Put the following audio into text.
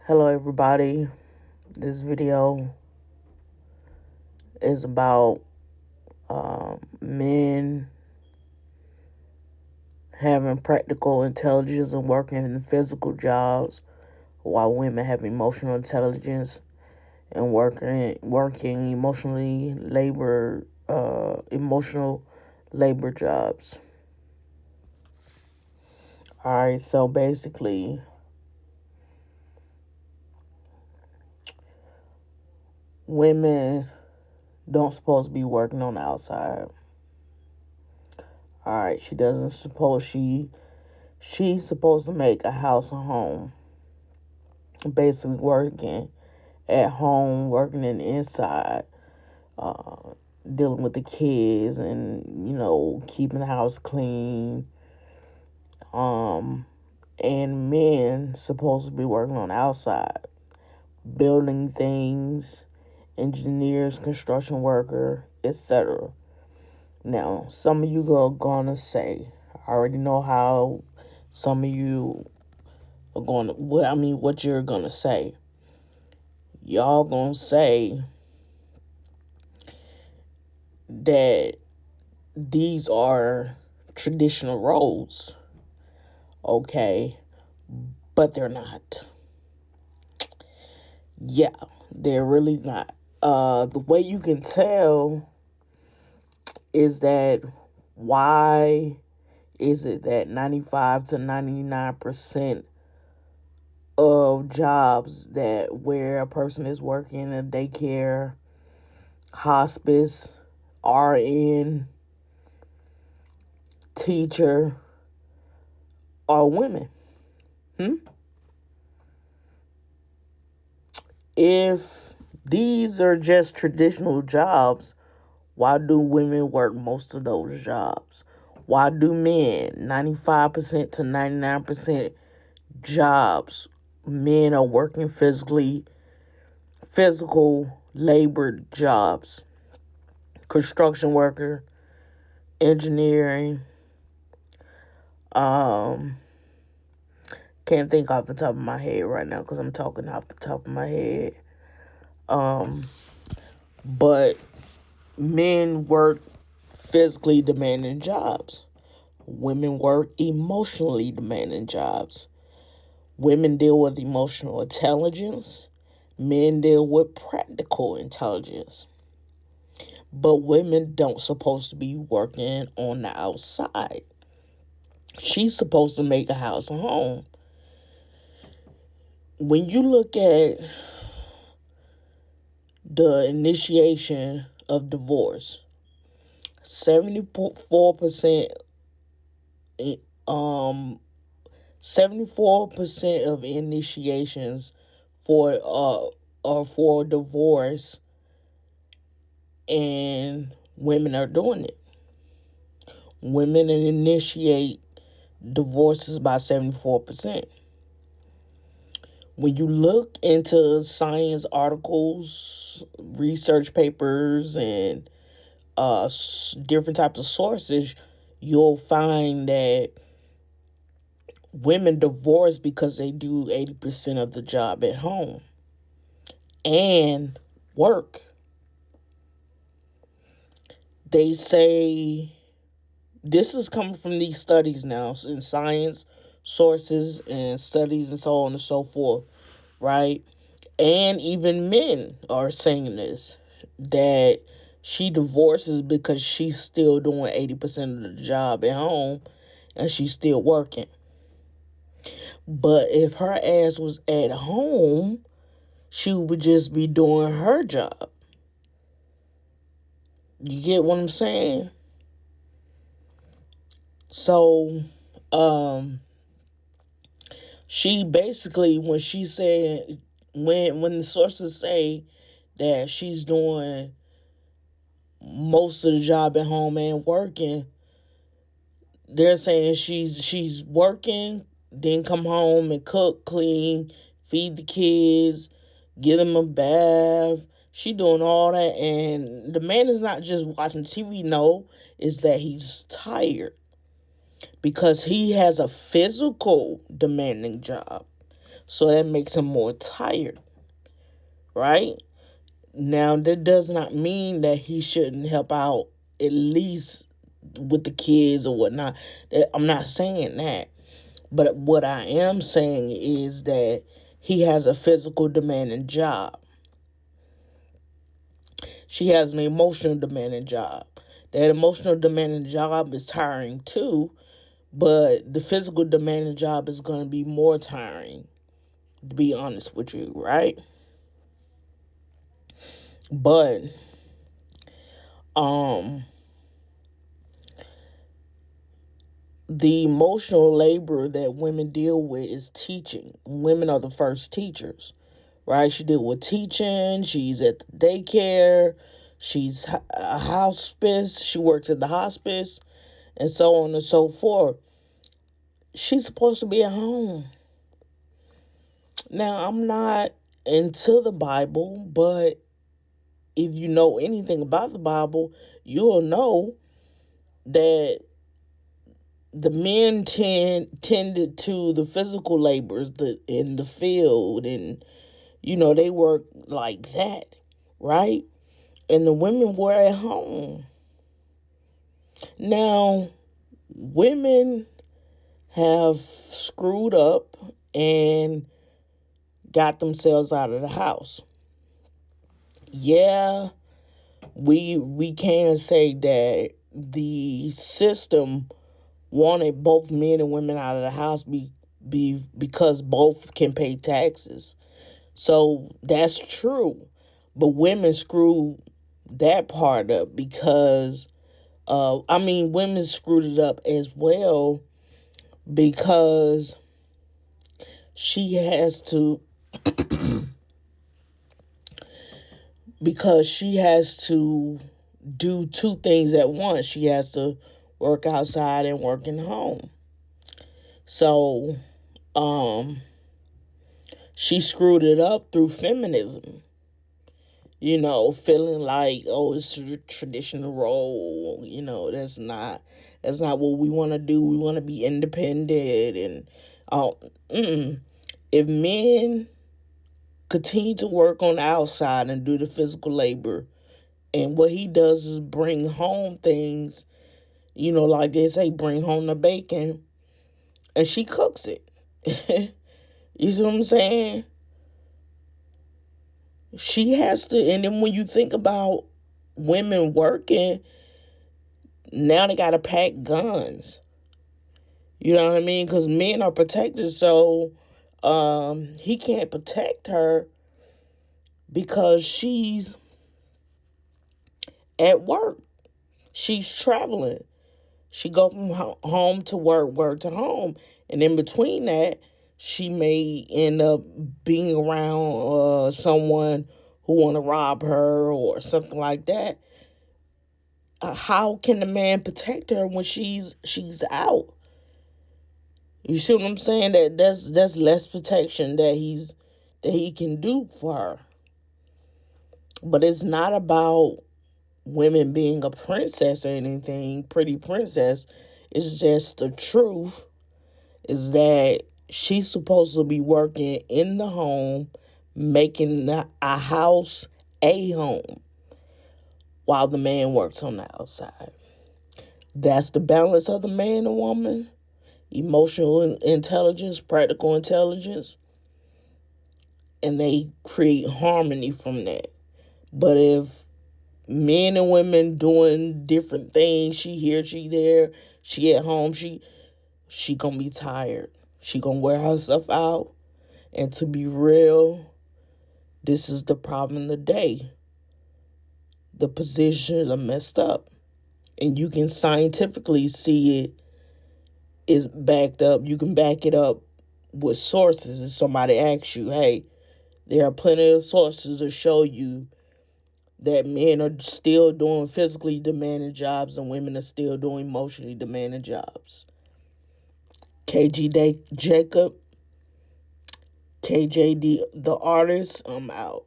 Hello, everybody. This video is about men having practical intelligence and working in physical jobs, while women have emotional intelligence and working emotional labor jobs. All right, so basically, women don't supposed to be working on the outside. All right, she's supposed to make a house a home, basically working at home, working in the inside, uh, dealing with the kids, and keeping the house clean. Um, and men supposed to be working on the outside, building things, engineers, construction worker, etc. Now, some of you are gonna say, I already know how some of you are going to, what you're gonna say. Y'all gonna say that these are traditional roles, okay? But they're not. Yeah, they're really not. The way you can tell is that why is it that 95 to 99% of jobs that where a person is working in a daycare, hospice, RN, teacher are women? Hmm? If these are just traditional jobs, why do women work most of those jobs? Why do men, 95% to 99% jobs, men are working physical labor jobs? Construction worker, engineering, um, can't think off the top of my head right now because I'm talking off the top of my head. But men work physically demanding jobs. Women work emotionally demanding jobs. Women deal with emotional intelligence. Men deal with practical intelligence. But women don't supposed to be working on the outside. She's supposed to make a house a home. When you look at the initiation of divorce, 74% um 74% of initiations for are for divorce, and women are doing it. Women initiate divorces by 74%. When you look into science articles, research papers, and different types of sources, you'll find that women divorce because they do 80% of the job at home and work. They say this is coming from these studies now in science sources and studies and so on and so forth, right? And even men are saying this, that she divorces because she's still doing 80% of the job at home and she's still working. But if her ass was at home, she would just be doing her job. You get what I'm saying? So, she basically, when she said, when the sources say that she's doing most of the job at home and working, they're saying she's working, then come home and cook, clean, feed the kids, give them a bath. She doing all that, and the man is not just watching TV. No, is that he's tired because he has a physical demanding job. So that makes him more tired, right? Now, that does not mean that he shouldn't help out at least with the kids or whatnot. I'm not saying that. But what I am saying is that he has a physical demanding job. She has an emotional demanding job. That emotional demanding job is tiring too, but the physical demanding job is going to be more tiring, to be honest with you, right? But um the emotional labor that women deal with is teaching. Women are the first teachers, right? She deal with teaching. She's at the daycare. She's a hospice. She works at the hospice, and so on and so forth. She's supposed to be at home. Now, I'm not into the Bible, but if you know anything about the Bible, you'll know that the men tended to the physical labors in the field, and they work like that, right? And the women were at home. Now, women have screwed up and got themselves out of the house. Yeah, we can say that the system wanted both men and women out of the house because both can pay taxes. So that's true. But women screw that part up because women screwed it up as well because she has to because she has to do two things at once. She has to work outside and work in home. So, she screwed it up through feminism. Feeling like, oh, it's a traditional role. That's not what we want to do. We want to be independent and if men continue to work on the outside and do the physical labor, and what he does is bring home things, like they say, bring home the bacon, and she cooks it. You see what I'm saying? She has to, and then when you think about women working, now they got to pack guns. You know what I mean? Because men are protected, so he can't protect her because she's at work. She's traveling. She go from home to work, work to home, and in between that, she may end up being around someone who want to rob her or something like that. How can the man protect her when she's out? You see what I'm saying? That's less protection that he can do for her. But it's not about women being a princess or anything, pretty princess. It's just the truth is that she's supposed to be working in the home, making a house a home, while the man works on the outside. That's the balance of the man and woman. Emotional intelligence, practical intelligence, and they create harmony from that. But if men and women doing different things, she here, she there, she at home, she gonna be tired. She gonna wear herself out. And to be real, this is the problem today. The positions are messed up. And you can scientifically see it is backed up. You can back it up with sources. If somebody asks you, hey, there are plenty of sources to show you that men are still doing physically demanding jobs and women are still doing emotionally demanding jobs. KG Jacob, KJD the artist, I'm out.